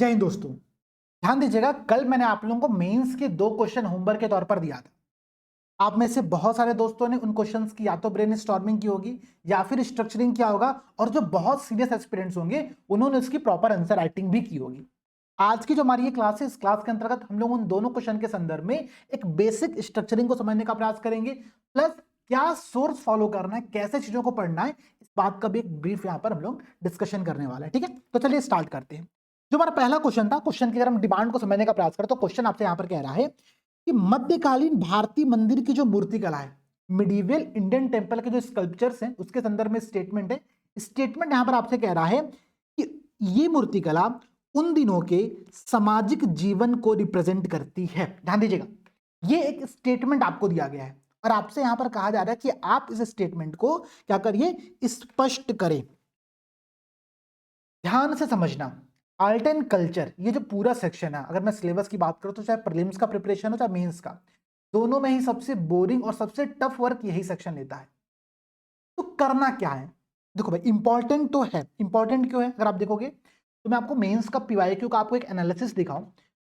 जय हिंद दोस्तों। ध्यान दीजिएगा, कल मैंने आप लोगों को मेंस के 2 क्वेश्चन होमवर्क के तौर पर दिया था। आप में से बहुत सारे दोस्तों ने उन क्वेश्चंस की या तो ब्रेनस्टॉर्मिंग की होगी या फिर स्ट्रक्चरिंग किया होगा, और जो बहुत सीरियस एस्पिरेंट्स होंगे उन्होंने इसकी प्रॉपर आंसर राइटिंग भी की होगी। आज की जो हमारी ये क्लास है, इस क्लास के अंतर्गत हम लोग उन दोनों क्वेश्चन के संदर्भ में एक बेसिक स्ट्रक्चरिंग को समझने का प्रयास करेंगे, प्लस क्या सोर्स फॉलो करना है, कैसे चीजों को पढ़ना है, इस बात का भी एक ब्रीफ यहाँ पर हम लोग डिस्कशन करने वाला है। ठीक है, तो चलिए स्टार्ट करते हैं। जो हमारा पहला क्वेश्चन था, क्वेश्चन की अगर हम डिमांड को समझने का प्रयास करें तो क्वेश्चन आपसे यहाँ पर कह रहा है कि मध्यकालीन भारतीय मंदिर की जो मूर्तिकला है, मिडीवियल इंडियन टेम्पल के जो स्कल्पचर्स हैं, उसके संदर्भ में स्टेटमेंट है। स्टेटमेंट यहां पर आपसे कह रहा है कि ये मूर्तिकला उन दिनों के सामाजिक जीवन को रिप्रेजेंट करती है। ध्यान दीजिएगा, ये एक स्टेटमेंट आपको दिया गया है और आपसे यहां पर कहा जा रहा है कि आप इस स्टेटमेंट को क्या करिए, स्पष्ट करें। ध्यान से समझना, आर्ट एंड कल्चर ये जो पूरा सेक्शन है, अगर मैं सिलेबस की बात करूं तो चाहे प्रीलिम्स का प्रिपरेशन हो चाहे मेंस का, दोनों में ही सबसे बोरिंग और सबसे टफ वर्क यही सेक्शन लेता है। तो करना क्या है, देखो भाई, इंपॉर्टेंट तो है। इंपॉर्टेंट क्यों है, अगर आप देखोगे तो मैं आपको मेंस का पीवाईक्यू का आपको एक एनालिसिस दिखाऊं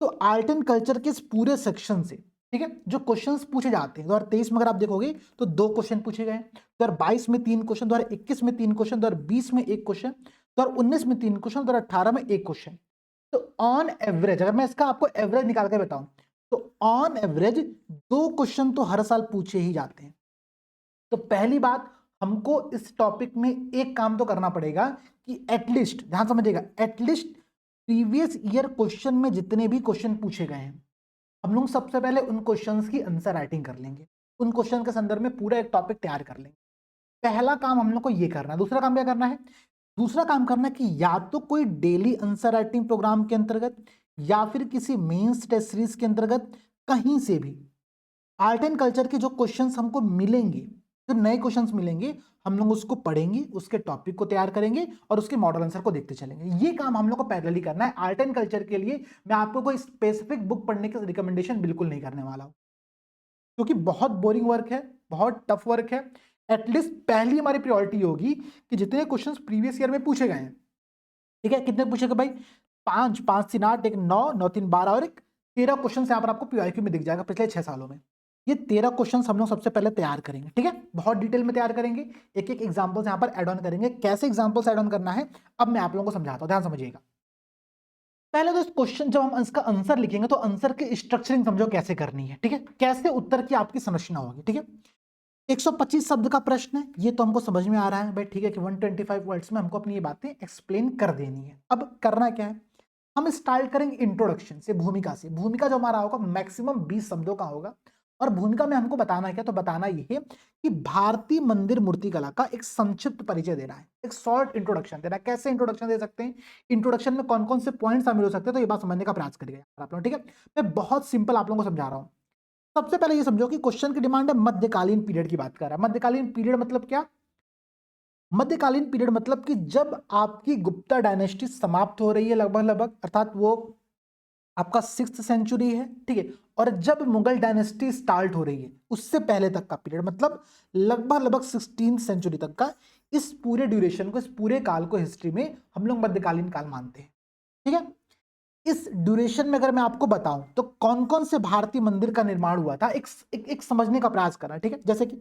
तो आर्ट एंड कल्चर के इस पूरे सेक्शन से, ठीक है, जो क्वेश्चंस पूछे जाते हैं 2023 में अगर आप देखोगे तो 2 क्वेश्चन पूछे गए, 2022 में 3 क्वेश्चन, 2021 में 3 क्वेश्चन, 2020 में 1 क्वेश्चन, 2019 में 3 क्वेश्चन, 2018 में 1 क्वेश्चन। तो ऑन एवरेज अगर मैं इसका आपको एवरेज निकाल के बताऊं तो ऑन एवरेज 2 क्वेश्चन तो हर साल पूछे ही जाते हैं। तो पहली बात, हमको इस टॉपिक में एक काम तो करना पड़ेगा कि एटलीस्ट, ध्यान समझिएगा, एटलीस्ट प्रीवियस ईयर क्वेश्चन में जितने भी क्वेश्चन पूछे गए हैं, हम लोग सबसे पहले उन क्वेश्चंस की आंसर राइटिंग कर लेंगे, उन क्वेश्चन के संदर्भ में पूरा एक टॉपिक तैयार कर लेंगे। पहला काम हम लोग को ये करना है। दूसरा काम क्या करना है, दूसरा काम करना है कि या तो कोई डेली आंसर राइटिंग प्रोग्राम के अंतर्गत या फिर किसी मेंस टेस्ट सीरीज के अंतर्गत कहीं से भी आर्ट एंड कल्चर के जो क्वेश्चंस हमको मिलेंगे, जो नए क्वेश्चंस मिलेंगे, हम लोग उसको पढ़ेंगे, उसके टॉपिक को तैयार करेंगे और उसके मॉडल आंसर को देखते चलेंगे। ये काम हम लोग को पैरेलली करना है। आर्ट एंड कल्चर के लिए मैं आपको कोई स्पेसिफिक बुक पढ़ने की रिकमेंडेशन बिल्कुल नहीं करने वाला हूं, क्योंकि बहुत बोरिंग वर्क है, बहुत टफ वर्क है। एटलीस्ट पहली हमारी प्रायोरिटी होगी कि जितने क्वेश्चंस प्रीवियस ईयर में पूछे गए हैं, ठीक है, कितने पूछे गए भाई, 5, 5 3 8, एक 9, 9 3 12 और एक 13 क्वेश्चन यहाँ पर आपको पीवाईक्यू में दिख जाएगा पिछले 6 सालों में। ये 13 क्वेश्चन हम लोग सबसे पहले तैयार करेंगे, ठीक है, बहुत डिटेल में तैयार करेंगे, एक एक एग्जांपल्स यहाँ पर ऐड ऑन करेंगे। कैसे एग्जांपल्स ऐड ऑन करना है अब मैं आप लोगों को समझाता हूँ, ध्यान समझिएगा। पहले तो इस क्वेश्चन जब हम इसका आंसर लिखेंगे तो आंसर की स्ट्रक्चरिंग समझो कैसे करनी है, ठीक है, कैसे उत्तर की आपकी संरचना होगी, ठीक है। 125 शब्द का प्रश्न है, ये तो हमको समझ में आ रहा है भाई, ठीक है, कि 125 वर्ड्स में हमको अपनी ये बातें एक्सप्लेन कर देनी है। अब करना क्या है, हम स्टार्ट करेंगे इंट्रोडक्शन से, भूमिका से। भूमिका जो हमारा होगा मैक्सिमम 20 शब्दों का होगा, और भूमिका में हमको बताना है क्या, तो बताना ये है कि भारतीय मंदिर मूर्तिकला का एक संक्षिप्त परिचय देना है, एक शॉर्ट इंट्रोडक्शन देना है। कैसे इंट्रोडक्शन दे सकते हैं, इंट्रोडक्शन में कौन कौन से पॉइंट शामिल हो सकते हैं, तो ये बात समझने का प्रयास करिएगा आप लोग, ठीक है। मैं बहुत सिंपल आप लोगों को समझा रहा हूँ। सबसे पहले ये समझो कि क्वेश्चन की डिमांड है मध्यकालीन पीरियड की बात कर रहा है। मध्यकालीन पीरियड मतलब क्या, मध्यकालीन पीरियड मतलब कि जब आपकी गुप्ता डायनेस्टी समाप्त हो रही है लगभग लगभग, अर्थात वो आपका 6th सेंचुरी है, ठीक है, और जब मुगल डायनेस्टी स्टार्ट हो रही है उससे पहले तक का पीरियड, मतलब लगभग लगभग 16th सेंचुरी तक का, इस पूरे ड्यूरेशन को, इस पूरे काल को हिस्ट्री में हम लोग मध्यकालीन काल मानते हैं, ठीक है। इस ड्यूरेशन में अगर मैं आपको बताऊं तो कौन कौन से भारतीय मंदिर का निर्माण हुआ था, एक समझने का प्रयास करना, ठीक है। जैसे कि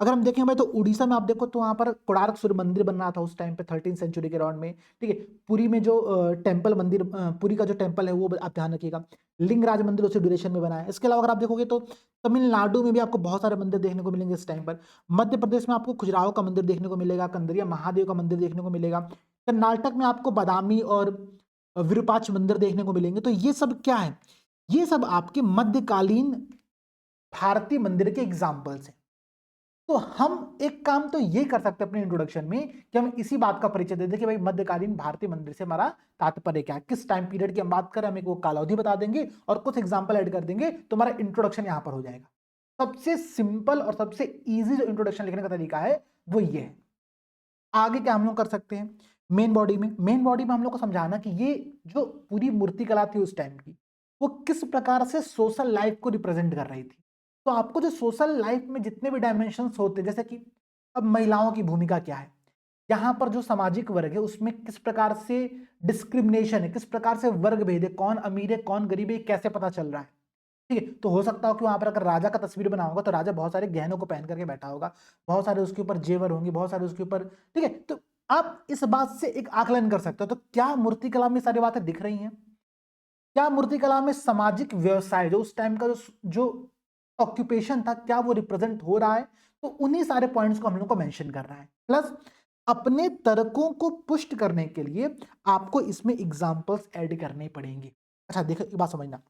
अगर हम देखें भाई तो उड़ीसा में आप देखो तो वहां पर कोणार्क सूर्य मंदिर बन रहा था उस टाइम पे 13th सेंचुरी के अराउंड में, ठीक है। पुरी में जो टेम्पल मंदिर, पुरी का जो टेम्पल है वो आप ध्यान रखिएगा, लिंगराज मंदिर उसी ड्यूरेशन में बना है। इसके अलावा अगर आप देखोगे तो तमिलनाडु में भी आपको बहुत सारे मंदिर देखने को मिलेंगे इस टाइम पर। मध्य प्रदेश में आपको खजुराहो का मंदिर देखने को मिलेगा, कंदरिया महादेव का मंदिर देखने को मिलेगा। कर्नाटक में आपको बादामी और विरूपाक्ष मंदिर देखने को मिलेंगे। तो ये सब क्या है, ये सब आपके मध्यकालीन भारतीय मंदिर के एग्जाम्पल्स हैं। तो हम एक काम तो ये कर सकते हैं अपने इंट्रोडक्शन में कि हम इसी बात का परिचय दे दें कि भाई मध्यकालीन भारतीय मंदिर से हमारा तात्पर्य क्या है, किस टाइम पीरियड की हम बात करें, हम एक वो कालावधि बता देंगे और कुछ एग्जाम्पल ऐड कर देंगे, तो हमारा इंट्रोडक्शन यहां पर हो जाएगा। सबसे सिंपल और सबसे ईजी जो इंट्रोडक्शन लिखने का तरीका है वो ये है। आगे क्या हम लोग कर सकते हैं, मेन बॉडी में हम लोग को समझाना कि ये जो पूरी मूर्ति कला थी उस टाइम की, वो किस प्रकार से सोशल लाइफ को रिप्रेजेंट कर रही थी। तो आपको जो सोशल लाइफ में जितने भी डायमेंशंस होते हैं, जैसे कि अब महिलाओं की भूमिका क्या है, यहाँ पर जो सामाजिक वर्ग है उसमें किस प्रकार से डिस्क्रिमिनेशन है, किस प्रकार से वर्ग भेद है, कौन अमीर है कौन गरीब है, कैसे पता चल रहा है। ठीक है, तो हो सकता हो कि वहां पर अगर राजा का तस्वीर बना होगा तो राजा बहुत सारे गहनों को पहन करके बैठा होगा, बहुत सारे उसके ऊपर जेवर होंगे, बहुत सारे उसके ऊपर। ठीक है, तो आप इस बात से एक आकलन कर सकते हो। तो क्या मूर्तिकला में सारी बातें दिख रही हैं? क्या मूर्तिकला में सामाजिक व्यवसाय जो उस टाइम का जो ऑक्यूपेशन था, क्या वो रिप्रेजेंट हो रहा है? तो उन्हीं सारे पॉइंट्स को हम लोग को मेंशन कर रहा है। प्लस अपने तर्कों को पुष्ट करने के लिए आपको इसमें एग्जांपल्स ऐड करने पड़ेंगे। अच्छा देखो, एक बात समझना,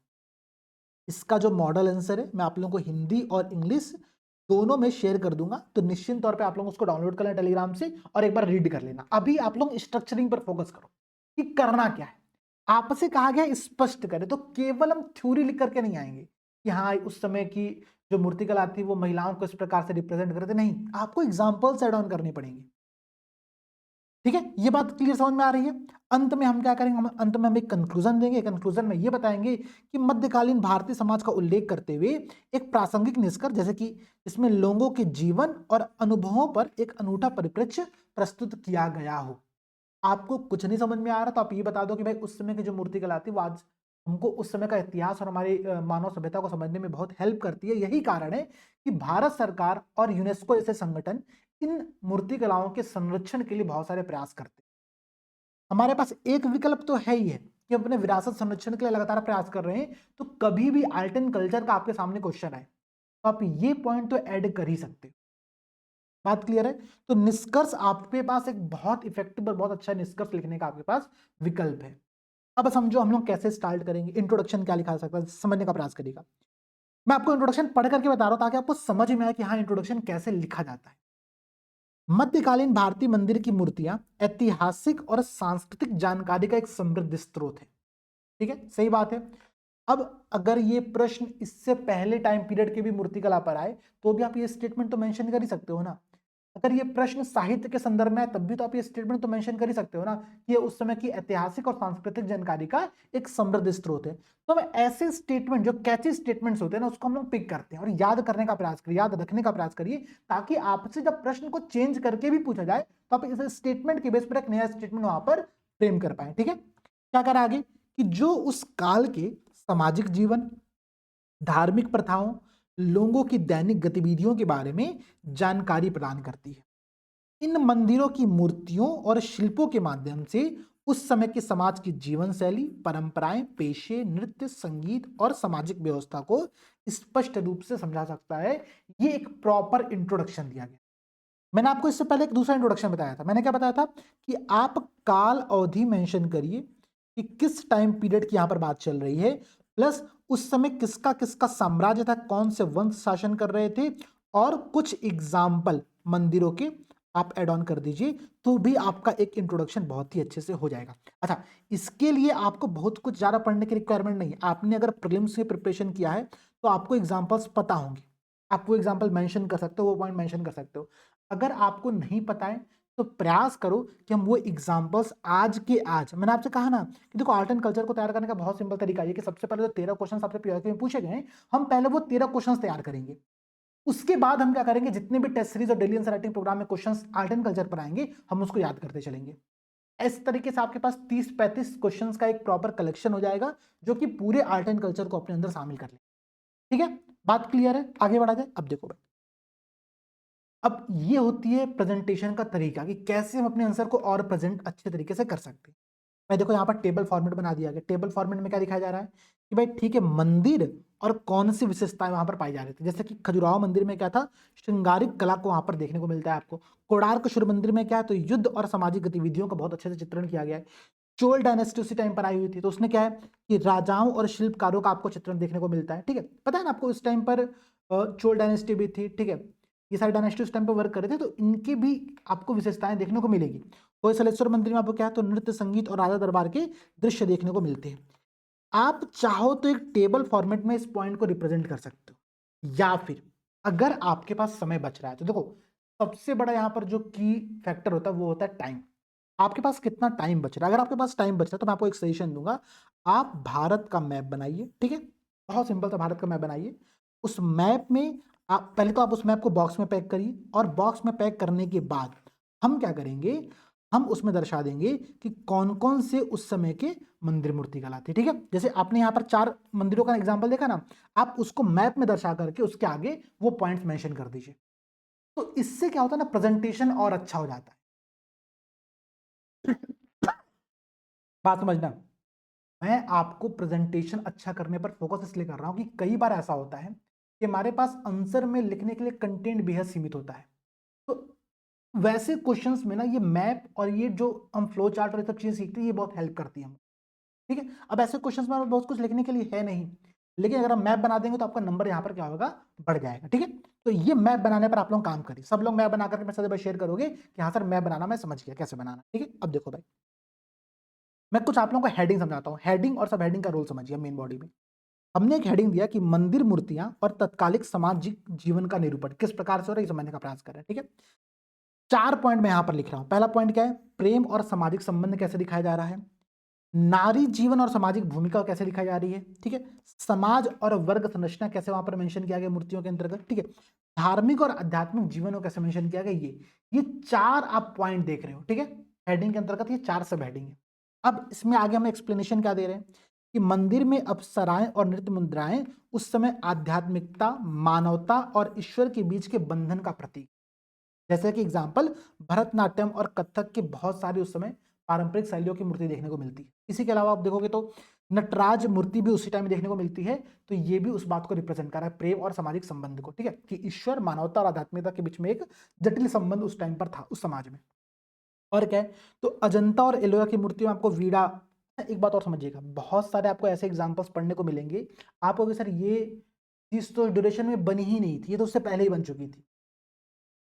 इसका जो मॉडल आंसर है मैं आप लोगों को हिंदी और इंग्लिश दोनों में शेयर कर दूंगा, तो निश्चित तौर पे आप लोग उसको डाउनलोड कर लेना टेलीग्राम से और एक बार रीड कर लेना। अभी आप लोग स्ट्रक्चरिंग पर फोकस करो कि करना क्या है। आपसे कहा गया है स्पष्ट करें, तो केवल हम थ्योरी लिख करके नहीं आएंगे कि हाँ उस समय की जो मूर्तिकला थी वो महिलाओं को इस प्रकार से रिप्रेजेंट करते, नहीं, आपको एग्जाम्पल्स एड ऑन करने पड़ेंगे। ठीक है, ये बात क्लियर समझ में आ रही है? अंत में हम क्या करेंगे, हम अंत में हम एक कंक्लूजन देंगे। कंक्लूजन में ये बताएंगे कि मध्यकालीन भारतीय समाज का उल्लेख करते हुए एक प्रासंगिक निष्कर्ष, जैसे कि इसमें लोगों के जीवन और अनुभवों पर एक अनूठा परिप्रेक्ष्य प्रस्तुत किया गया हो। आपको कुछ नहीं समझ में आ रहा तो आप ये बता दो कि भाई उस समय की जो मूर्तिकला थी वो आज हमको उस समय का इतिहास और हमारी मानव सभ्यता को समझने में बहुत हेल्प करती है। यही कारण है कि भारत सरकार और यूनेस्को जैसे संगठन इन मूर्तिकलाओं के संरक्षण के लिए बहुत सारे प्रयास करते हैं। हमारे पास एक विकल्प तो है ही है कि हम अपने विरासत संरक्षण के लिए लगातार प्रयास कर रहे हैं, तो कभी भी आर्ट एंड कल्चर का आपके सामने क्वेश्चन आए तो आप ये पॉइंट तो ऐड कर ही सकते हो। बात क्लियर है? तो निष्कर्ष आपके पास एक बहुत इफेक्टिव और बहुत अच्छा निष्कर्ष लिखने का आपके पास विकल्प है। अब समझो हम लोग कैसे स्टार्ट करेंगे। इंट्रोडक्शन क्या लिखा जा सकता है, समझने का प्रयास करिएगा। मैं आपको इंट्रोडक्शन पढ़ करके बता रहा हूं ताकि आपको समझ में आए कि हाँ इंट्रोडक्शन कैसे लिखा जाता है। मध्यकालीन भारतीय मंदिर की मूर्तियां ऐतिहासिक और सांस्कृतिक जानकारी का एक समृद्ध स्रोत है। ठीक है, सही बात है। अब अगर ये प्रश्न इससे पहले टाइम पीरियड के भी मूर्तिकला पर आए तो भी आप ये स्टेटमेंट तो मेंशन कर ही सकते हो ना। अगर ये प्रश्न साहित्य के संदर्भ में है तब भी तो आप ये स्टेटमेंट तो मेंशन कर ही सकते हो ना कि ये उस समय की ऐतिहासिक और सांस्कृतिक जानकारी का एक समृद्ध स्रोत है। तो हम ऐसे स्टेटमेंट जो कैची स्टेटमेंट्स होते हैं ना उसको हम लोग पिक करते हैं और याद करने का प्रयास करिए, याद रखने का प्रयास करिए, ताकि आपसे जब प्रश्न को चेंज करके भी पूछा जाए तो आप इस स्टेटमेंट के बेस पर एक नया स्टेटमेंट वहां पर फ्रेम कर पाए। ठीक है, क्या करा आगे कि जो उस काल के सामाजिक जीवन, धार्मिक प्रथाओं, लोगों की दैनिक गतिविधियों के बारे में जानकारी प्रदान करती है। इन मंदिरों की मूर्तियों और शिल्पों के माध्यम से उस समय के समाज की जीवन शैली, परंपराएं, पेशे, नृत्य, संगीत और सामाजिक व्यवस्था को स्पष्ट रूप से समझा सकता है। ये एक प्रॉपर इंट्रोडक्शन दिया गया। मैंने आपको इससे पहले एक दूसरा इंट्रोडक्शन बताया था। मैंने क्या बताया था कि आप काल अवधि मेंशन करिए कि किस टाइम पीरियड की यहां पर बात चल रही है, प्लस उस समय किसका किसका साम्राज्य था, कौन से वंश शासन कर रहे थे, और कुछ एग्जाम्पल मंदिरों के आप एड ऑन कर दीजिए, तो भी आपका एक इंट्रोडक्शन बहुत ही अच्छे से हो जाएगा। अच्छा, इसके लिए आपको बहुत कुछ ज्यादा पढ़ने की रिक्वायरमेंट नहीं है। आपने अगर प्रीलिम्स की प्रिपरेशन किया है तो आपको एग्जाम्पल्स पता होंगे, आप वो एग्जाम्पल मेंशन कर सकते हो, वो पॉइंट मेंशन कर सकते हो। अगर आपको नहीं पता है तो प्रयास करो कि हम वो एग्जाम्पल्स आज के आज, मैंने आपसे कहा ना कि देखो आर्ट एंड कल्चर को तैयार करने का बहुत सिंपल तरीका है कि सबसे पहले जो 13 क्वेश्चन आपसे पीआईक्यू में पूछे गए हम पहले वो 13 क्वेश्चन तैयार करेंगे। उसके बाद हम क्या करेंगे, जितने भी टेस्ट सीरीज और डेली आंसर राइटिंग प्रोग्राम में क्वेश्चंस आर्ट एंड कल्चर पर आएंगे हम उसको याद करते चलेंगे। इस तरीके से आपके पास 30-35 क्वेश्चंस का एक प्रॉपर कलेक्शन हो जाएगा जो कि पूरे आर्ट एंड कल्चर को अपने अंदर शामिल कर ले। ठीक है, बात क्लियर है? आगे बढ़ा जाए। अब देखो भाई, अब ये होती है प्रेजेंटेशन का तरीका कि कैसे हम अपने आंसर को और प्रेजेंट अच्छे तरीके से कर सकते हैं। मैं देखो यहाँ पर टेबल फॉर्मेट बना दिया गया। टेबल फॉर्मेट में क्या दिखाया जा रहा है कि भाई ठीक है, मंदिर और कौन सी विशेषताएं वहां पर पाई जा रही थी। जैसे कि खजुराहो मंदिर में क्या था, श्रृंगारिक कला को वहां पर देखने को मिलता है आपको। कोणार्क सूर्य मंदिर में क्या है, तो युद्ध और सामाजिक गतिविधियों का बहुत अच्छे से चित्रण किया गया है। चोल डायनेस्टी उसी टाइम पर आई हुई थी, तो उसने क्या है कि राजाओं और शिल्पकारों का आपको चित्रण देखने को मिलता है। ठीक है, पता है ना आपको, उस टाइम पर चोल डायनेस्टी भी थी। ठीक है, ये सारी डायनेस्टी उस टाइम पर वर्क कर रहे थे, तो इनकी भी आपको विशेषताएं देखने को मिलेगी। होयसलेश्वर मंदिर में आपको क्या है, तो नृत्य, संगीत और राजा दरबार के दृश्य देखने को मिलते हैं। आप चाहो तो एक टेबल फॉर्मेट में इस पॉइंट को रिप्रेजेंट कर सकते हो, या फिर अगर आपके पास समय बच रहा है तो देखो सबसे बड़ा यहाँ पर जो की फैक्टर होता है वो होता है टाइम। आपके पास कितना टाइम बच रहा है। अगर आपके पास टाइम बच रहा है तो मैं आपको एक सजेशन दूंगा, आप भारत का मैप बनाइए। ठीक है, बहुत सिंपल सा भारत का मैप बनाइए। उस मैप में आप पहले तो आप उस मैप को बॉक्स में पैक करिए, और बॉक्स में पैक करने के बाद हम क्या करेंगे, हम उसमें दर्शा देंगे कि कौन कौन से उस समय के मंदिर मूर्तिकला थे। ठीक है, जैसे आपने यहाँ पर 4 मंदिरों का एग्जाम्पल देखा ना, आप उसको मैप में दर्शा करके उसके आगे वो पॉइंट्स मेंशन कर दीजिए। तो इससे क्या होता है ना, प्रेजेंटेशन और अच्छा हो जाता है। बात समझना, मैं आपको प्रेजेंटेशन अच्छा करने पर फोकस इसलिए कर रहा हूं कि कई बार ऐसा होता है कि हमारे पास आंसर में लिखने के लिए कंटेंट बेहद सीमित होता है। तो वैसे क्वेश्चंस में ना ये मैप और ये जो हम फ्लो चार्ट और ये सब चीजें सीखते हैं, ये बहुत हेल्प करती है हमें। ठीक है, अब ऐसे क्वेश्चंस में बहुत कुछ लिखने के लिए है नहीं, लेकिन अगर हम मैप बना देंगे तो आपका नंबर यहाँ पर क्या होगा, बढ़ जाएगा। ठीक है, तो ये मैप बनाने पर आप लोग काम करिए, सब लोग मैप बना करके मेरे साथ शेयर करोगे कि हाँ सर मैप बनाना मैं समझ गया कैसे बनाना। ठीक है, अब देखो भाई, मैं कुछ आप लोगों को हेडिंग समझाता हूँ, हेडिंग और सब हेडिंग का रोल समझिए मेन बॉडी में। हमने एक हेडिंग दिया कि मंदिर मूर्तियां और तत्कालिक सामाजिक जीवन का निरूपण किस प्रकार से हो रहा है, ये समझने का प्रयास कर रहे हैं। ठीक है, 4 पॉइंट मैं यहां पर लिख रहा हूं। पहला पॉइंट क्या है, प्रेम और सामाजिक संबंध कैसे दिखाया जा रहा है, नारी जीवन और सामाजिक भूमिका कैसे दिखाई जा रही है। ठीक है, समाज और वर्ग संरचना कैसे वहां पर मेंशन किया गया मूर्तियों के अंतर्गत। ठीक है, धार्मिक और आध्यात्मिक जीवन को कैसे मेंशन किया गया, ये 4 आप पॉइंट देख रहे हो। ठीक है, हेडिंग के अंतर्गत ये 4 सब हेडिंग है। अब इसमें आगे हम एक्सप्लेनेशन क्या दे रहे हैं कि मंदिर में अप्सराएं और नृत्य मुद्राएं उस समय आध्यात्मिकता, मानवता और ईश्वर के बीच के बंधन का प्रतीक। जैसे कि एग्जाम्पल, भरतनाट्यम और कथक के बहुत सारे उस समय पारंपरिक शैलियों की मूर्ति देखने को मिलती है। इसी के अलावा आप देखोगे तो नटराज मूर्ति भी उसी टाइम देखने को मिलती है। तो ये भी उस बात को रिप्रेजेंट कर रहा है, प्रेम और सामाजिक संबंध को। ठीक है, कि ईश्वर, मानवता और आध्यात्मिकता के बीच में एक जटिल संबंध उस टाइम पर था उस समाज में। और क्या है, तो अजंता और एलोरा की मूर्तियों में आपको वीणा, एक बात और समझिएगा, बहुत सारे आपको ऐसे एग्जांपल्स पढ़ने को मिलेंगे, आप कहोगे सर ये चीज तो ड्यूरेशन में बनी ही नहीं थी, ये तो उससे पहले ही बन चुकी थी।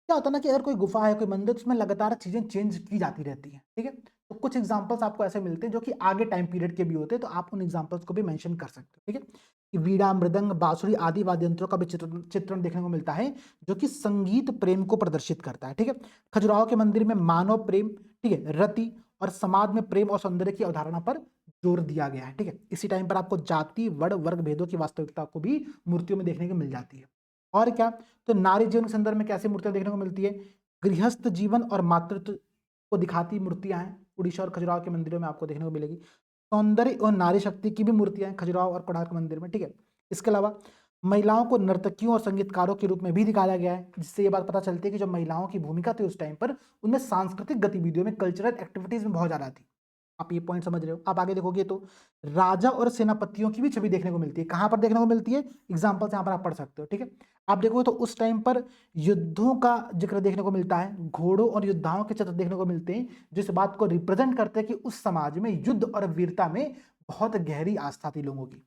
क्या होता है ना कि अगर कोई गुफा है, कोई मंदिर, तो उसमें लगातार चीजें चेंज की जाती रहती हैं। ठीक है, तो कुछ एग्जांपल्स आपको ऐसे मिलते हैं जो कि आगे टाइम पीरियड के भी होते हैं, तो आप उन एग्जांपल्स को भी मेंशन कर सकते हो। ठीक है, कि वीणा, मृदंग, बांसुरी आदि वाद्य यंत्रों का भी चित्रण देखने को मिलता है, जो कि संगीत प्रेम को प्रदर्शित करता है। ठीक है, खजुराहो के मंदिर में मानव प्रेम, ठीक है, रति और समाज में प्रेम और सौंदर्य की अवधारणा पर जोर दिया गया है। ठीक है, इसी टाइम पर आपको जाति, वर्ण, वर्ग भेदों की वास्तविकता को भी मूर्तियों में देखने को मिल जाती है। और क्या, तो नारी जीवन के संदर्भ में कैसी मूर्तियां देखने को मिलती है, गृहस्थ जीवन और मातृत्व को दिखाती मूर्तियां हैं, उड़ीसा और खजुराहो के मंदिरों में आपको देखने को मिलेगी। सौंदर्य और नारी शक्ति की भी मूर्तियां हैं खजुराहो और कोणार्क मंदिर में। ठीक है, इसके अलावा महिलाओं को नर्तकियों और संगीतकारों के रूप में भी दिखाया गया है, जिससे ये बात पता चलती है कि जो महिलाओं की भूमिका थी उस टाइम पर, उनमें सांस्कृतिक गतिविधियों में, कल्चरल एक्टिविटीज में बहुत ज्यादा थी। आप ये पॉइंट समझ रहे हो। आप आगे देखोगे तो राजा और सेनापतियों की भी छवि देखने को मिलती है। कहां पर देखने को मिलती है, एग्जाम्पल्स यहां पर आप पढ़ सकते हो। ठीक है, आप देखोगे तो उस टाइम पर युद्धों का जिक्र देखने को मिलता है, घोड़ों और योद्धाओं के चित्र देखने को मिलते हैं, जो इस बात को रिप्रेजेंट करते हैं कि उस समाज में युद्ध और वीरता में बहुत गहरी आस्था थी लोगों की।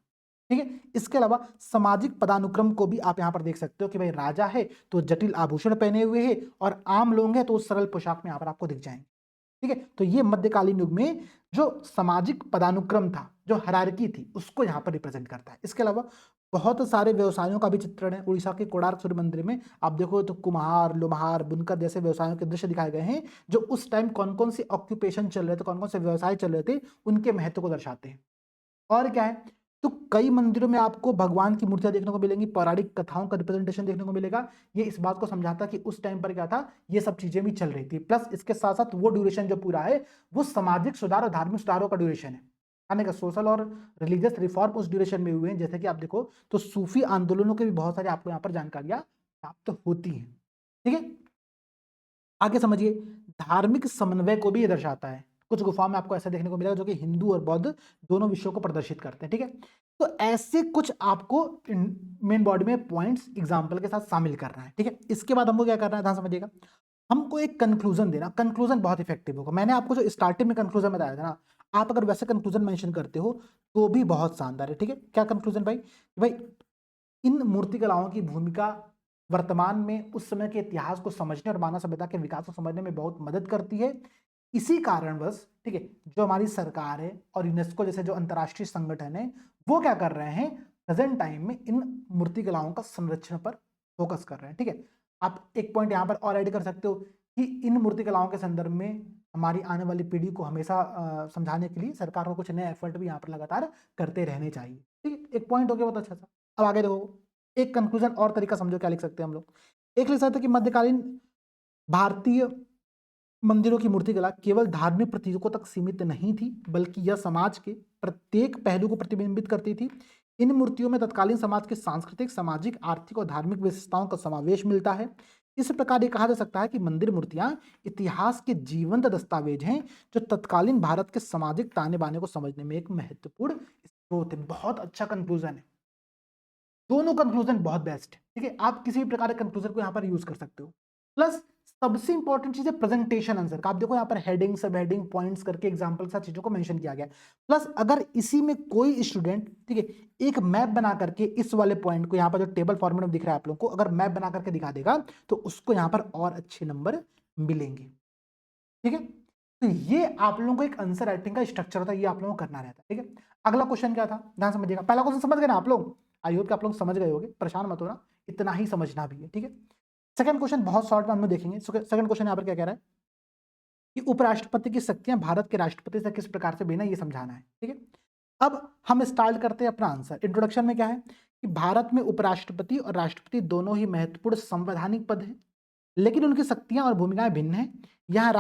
ठीक है, इसके अलावा सामाजिक पदानुक्रम को भी आप यहां पर देख सकते हो कि भाई राजा है तो जटिल आभूषण पहने हुए है, और आम लोग हैं तो सरल पोशाक में यहां पर आपको दिख जाएंगे। ठीक है, तो ये मध्यकालीन युग में जो सामाजिक पदानुक्रम था, जो हायरार्की थी, उसको यहाँ पर रिप्रेजेंट करता है। इसके अलावा बहुत सारे व्यवसायों का भी चित्रण है। उड़ीसा के कोणार्क सूर्य मंदिर में आप देखो तो कुम्हार, लोहार, बुनकर जैसे व्यवसायों के दृश्य दिखाए गए हैं, जो उस टाइम कौन कौन से ऑक्यूपेशन चल रहे थे, कौन कौन से व्यवसाय चल रहे थे, उनके महत्व को दर्शाते हैं। और क्या है, तो कई मंदिरों में आपको भगवान की मूर्तियां देखने को मिलेंगी, पौराणिक कथाओं का रिप्रेजेंटेशन देखने को मिलेगा। ये इस बात को समझाता कि उस टाइम पर क्या था, ये सब चीजें भी चल रही थी। प्लस इसके साथ साथ वो ड्यूरेशन जो पूरा है, वो सामाजिक सुधार और धार्मिक सुधारों का ड्यूरेशन है। यानी कि सोशल और रिलीजियस रिफॉर्म उस ड्यूरेशन में हुए हैं। जैसे कि आप देखो तो सूफी आंदोलनों के भी बहुत सारे आपको यहाँ पर जानकारियां प्राप्त होती हैं। ठीक है, आगे समझिए, धार्मिक समन्वय को भी ये दर्शाता है। कुछ गुफाओं में आपको ऐसा देखने को मिलेगा जो कि हिंदू और बौद्ध दोनों विषयों को प्रदर्शित करते हैं। ठीक है, तो ऐसे कुछ आपको मेन बॉडी में पॉइंट्स एग्जाम्पल के साथ शामिल करना है। ठीक है, इसके बाद हमको क्या करना है, ध्यान समझिएगा, हमको एक कंक्लूजन देना। कंक्लूजन बहुत इफेक्टिव होगा। मैंने आपको जो स्टार्टिंग में कंक्लूजन बताया था ना, आप अगर वैसे कंक्लूजन मेंशन करते हो तो भी बहुत शानदार है। ठीक है, क्या कंक्लूजन भाई, भाई इन मूर्तिकलाओं की भूमिका वर्तमान में उस समय के इतिहास को समझने और मानव सभ्यता के विकास को समझने में बहुत मदद करती है। इसी कारणवश, ठीक है, जो हमारी सरकार है और यूनेस्को जैसे जो अंतर्राष्ट्रीय संगठन है, वो क्या कर रहे हैं, प्रेजेंट टाइम में इन मूर्तिकलाओं का संरक्षण पर फोकस कर रहे हैं। ठीक है, आप एक पॉइंट यहां पर और ऐड कर सकते हो कि इन मूर्तिकलाओं के संदर्भ में हमारी आने वाली पीढ़ी को हमेशा समझाने के लिए सरकार को कुछ नए एफर्ट भी यहाँ पर लगातार करते रहने चाहिए। ठीक है, एक पॉइंट हो गया बहुत अच्छा सा। अब आगे देखो, एक कंक्लूजन और तरीका समझो क्या लिख सकते हैं हम लोग। एक लिख सकते हैं कि मध्यकालीन भारतीय मंदिरों की मूर्तिकला केवल धार्मिक प्रतीकों तक सीमित नहीं थी, बल्कि यह समाज के प्रत्येक पहलू को प्रतिबिंबित करती थी। इन मूर्तियों में तत्कालीन समाज के सांस्कृतिक, सामाजिक, आर्थिक और धार्मिक विशेषताओं का समावेश मिलता है। इस प्रकार ये कहा जा सकता है कि मंदिर मूर्तियां इतिहास के जीवंत दस्तावेज हैं, जो तत्कालीन भारत के सामाजिक ताने बाने को समझने में एक महत्वपूर्ण स्रोत है। बहुत अच्छा कंक्लूजन है, दोनों कंक्लूजन बहुत बेस्ट है। ठीक है, आप किसी भी प्रकार के कंक्लूजन को यहाँ पर यूज कर सकते हो। प्लस सबसे इंपॉर्टेंट चीज है प्रेजेंटेशन आंसर का। आप देखो यहाँ पर हेडिंग, सब हेडिंग, पॉइंट्स करके एग्जांपल के साथ चीजों को मेंशन किया गया है। प्लस अगर इसी में कोई स्टूडेंट, ठीक है, एक मैप बना करके इस वाले पॉइंट को यहाँ पर जो टेबल फॉर्मेट में दिख रहा है आप लोगों को, अगर मैप बना करके दिखा देगा तो उसको यहाँ पर और अच्छे नंबर मिलेंगे। ठीक है, तो ये आप लोगों को एक आंसर राइटिंग का स्ट्रक्चर होता है, ये आप लोगों को करना रहता है। ठीक है, अगला क्वेश्चन क्या था, ध्यान समझिएगा। पहला क्वेश्चन समझ गए ना आप लोग? आई होप कि आप लोग समझ गए होंगे, परेशान मत होना, इतना ही समझना भी है। ठीक है, सेकंड क्वेश्चन बहुत शॉर्ट में हम लोग देखेंगे। सेकंड क्वेश्चन यहाँ पर क्या कह रहा है कि उपराष्ट्रपति की शक्तियां भारत के राष्ट्रपति से किस प्रकार से भिन्न है, ये समझाना है। ठीक है, अब हम स्टार्ट करते हैं अपना आंसर। इंट्रोडक्शन में क्या है कि भारत में उपराष्ट्रपति और राष्ट्रपति दोनों ही महत्वपूर्ण संवैधानिक पद हैं, लेकिन उनकी शक्तियां और भूमिकाएं भिन्न हैं। जहां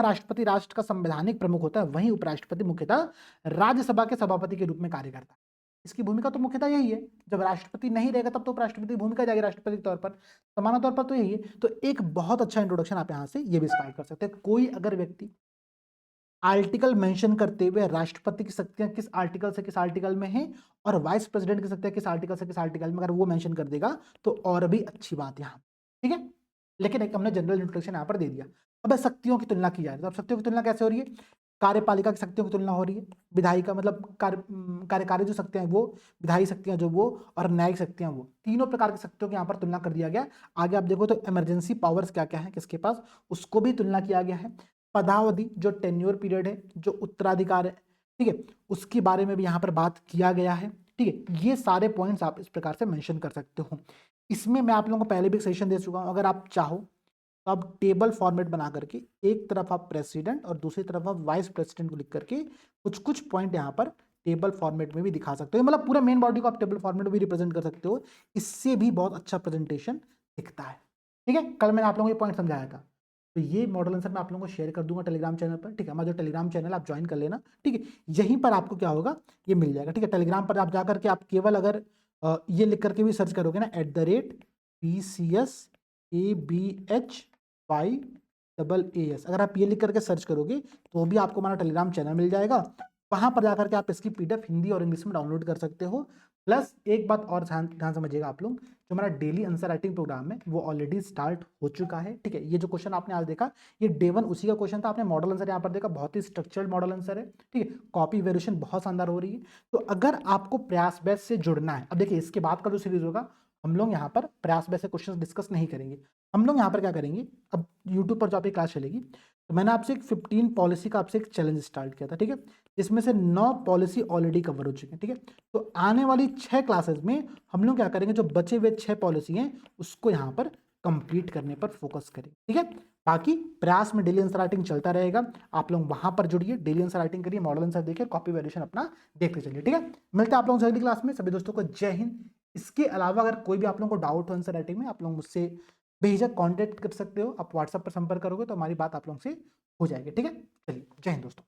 राष्ट्रपति राष्ट्र का संवैधानिक प्रमुख होता है, वहीं उपराष्ट्रपति मुख्यतः राज्यसभा के सभापति के रूप में कार्य करता है। इसकी भूमिका तो मुख्यतः यही है, जब राष्ट्रपति नहीं रहेगा तब तो उपराष्ट्रपति की भूमिका जाएगी राष्ट्रपति के तौर पर, सामान्य तौर पर तो यही है। तो एक बहुत अच्छा इंट्रोडक्शन आप यहां से ये भी स्टार्ट कर सकते हैं। कोई अगर व्यक्ति आर्टिकल मेंशन करते हुए राष्ट्रपति की शक्तियां किस आर्टिकल से किस आर्टिकल में है और वाइस प्रेसिडेंट की शक्तियां किस आर्टिकल से किस आर्टिकल में, अगर वो मेंशन कर देगा तो और भी अच्छी बात यहाँ। ठीक है, लेकिन एक हमने जनरल इंट्रोडक्शन यहाँ पर दे दिया। अब शक्तियों की तुलना की जाए तो अब शक्तियों की तुलना कैसे हो रही है? कार्यपालिका की शक्तियों की तुलना हो रही है, विधायिका मतलब कार्यकारी जो शक्तियां हैं वो, विधायी शक्तियां जो वो, और न्यायिक शक्तियां वो, तीनों प्रकार की शक्तियों की यहाँ पर तुलना कर दिया गया। आगे आप देखो तो इमरजेंसी पावर्स क्या क्या है किसके पास, उसको भी तुलना किया गया है। पदावधि जो टेन्योर पीरियड है, जो उत्तराधिकार है, ठीक है, उसके बारे में भी यहाँ पर बात किया गया है। ठीक है, ये सारे पॉइंट्स आप इस प्रकार से मेंशन कर सकते हो। इसमें मैं आप लोगों को पहले भी सेशन दे चुका हूं, अगर आप चाहो तो आप टेबल फॉर्मेट बना करके एक तरफ आप प्रेसिडेंट और दूसरी तरफ आप वाइस प्रेसिडेंट को लिख करके कुछ कुछ पॉइंट यहाँ पर टेबल फॉर्मेट में भी दिखा सकते हो, मतलब पूरा मेन बॉडी को आप टेबल फॉर्मेट में भी रिप्रेजेंट कर सकते हो। इससे भी बहुत अच्छा प्रेजेंटेशन दिखता है। ठीक है, कल मैंने आप लोगों को ये पॉइंट समझाया था, तो ये मॉडल आंसर मैं आप लोगों को शेयर कर दूंगा टेलीग्राम चैनल पर। ठीक है, हमारा जो टेलीग्राम चैनल आप ज्वाइन कर लेना। ठीक है, यहीं पर आपको क्या होगा, ये मिल जाएगा। ठीक है, टेलीग्राम पर आप जाकर के आप केवल अगर ये लिख करके भी सर्च करोगे ना, @PCSABHYAAS, अगर आप ये लिख करके सर्च करोगे तो भी आपको हमारा टेलीग्राम चैनल मिल जाएगा। वहां पर जाकर के आप इसकी PDF हिंदी और इंग्लिश में डाउनलोड कर सकते हो। प्लस एक बात और ध्यान ध्यान समझिएगा आप लोग, जो हमारा डेली आंसर राइटिंग प्रोग्राम है वो ऑलरेडी स्टार्ट हो चुका है। ठीक है, ये जो क्वेश्चन आपने आज देखा ये डे 1 उसी का क्वेश्चन था। आपने मॉडल आंसर यहाँ पर देखा, बहुत ही स्ट्रक्चर्ड मॉडल आंसर है। ठीक है, कॉपी वेरिएशन बहुत शानदार हो रही है। तो अगर आपको प्रयास बैच से जुड़ना है, अब देखिए इसके बाद का जो सीरीज होगा हम लोग यहाँ पर प्रयास बैच से क्वेश्चन डिस्कस नहीं करेंगे। हम लोग यहाँ पर क्या करेंगे, अब यूट्यूब पर जो आपकी क्लास चलेगी तो मैंने आपसे एक 15 पॉलिसी का आपसे एक चैलेंज स्टार्ट किया था। ठीक है, जिसमें से 9 पॉलिसी ऑलरेडी कवर हो चुकी है। ठीक है, तो आने वाली 6 क्लासेस में हम लोग क्या करेंगे, जो बचे हुए 6 पॉलिसी हैं उसको यहाँ पर कंप्लीट करने पर फोकस करेंगे। ठीक है, बाकी प्रयास में डेली आंसर राइटिंग चलता रहेगा, आप लोग वहां पर जुड़िए, डेली आंसर राइटिंग करिए, मॉडल आंसर देखिए, कॉपी वैल्यूएशन अपना देखते चलिए। ठीक है, मिलते हैं आप लोगों से अगली क्लास में। सभी दोस्तों को जय हिंद। इसके अलावा अगर कोई भी आप लोगों को डाउट हो आंसर राइटिंग में, आप लोग मुझसे बेझिझक कांटेक्ट कर सकते हो। आप व्हाट्सएप पर संपर्क करोगे तो हमारी बात आप लोगों से हो जाएगी। ठीक है, चलिए जय हिंद दोस्तों।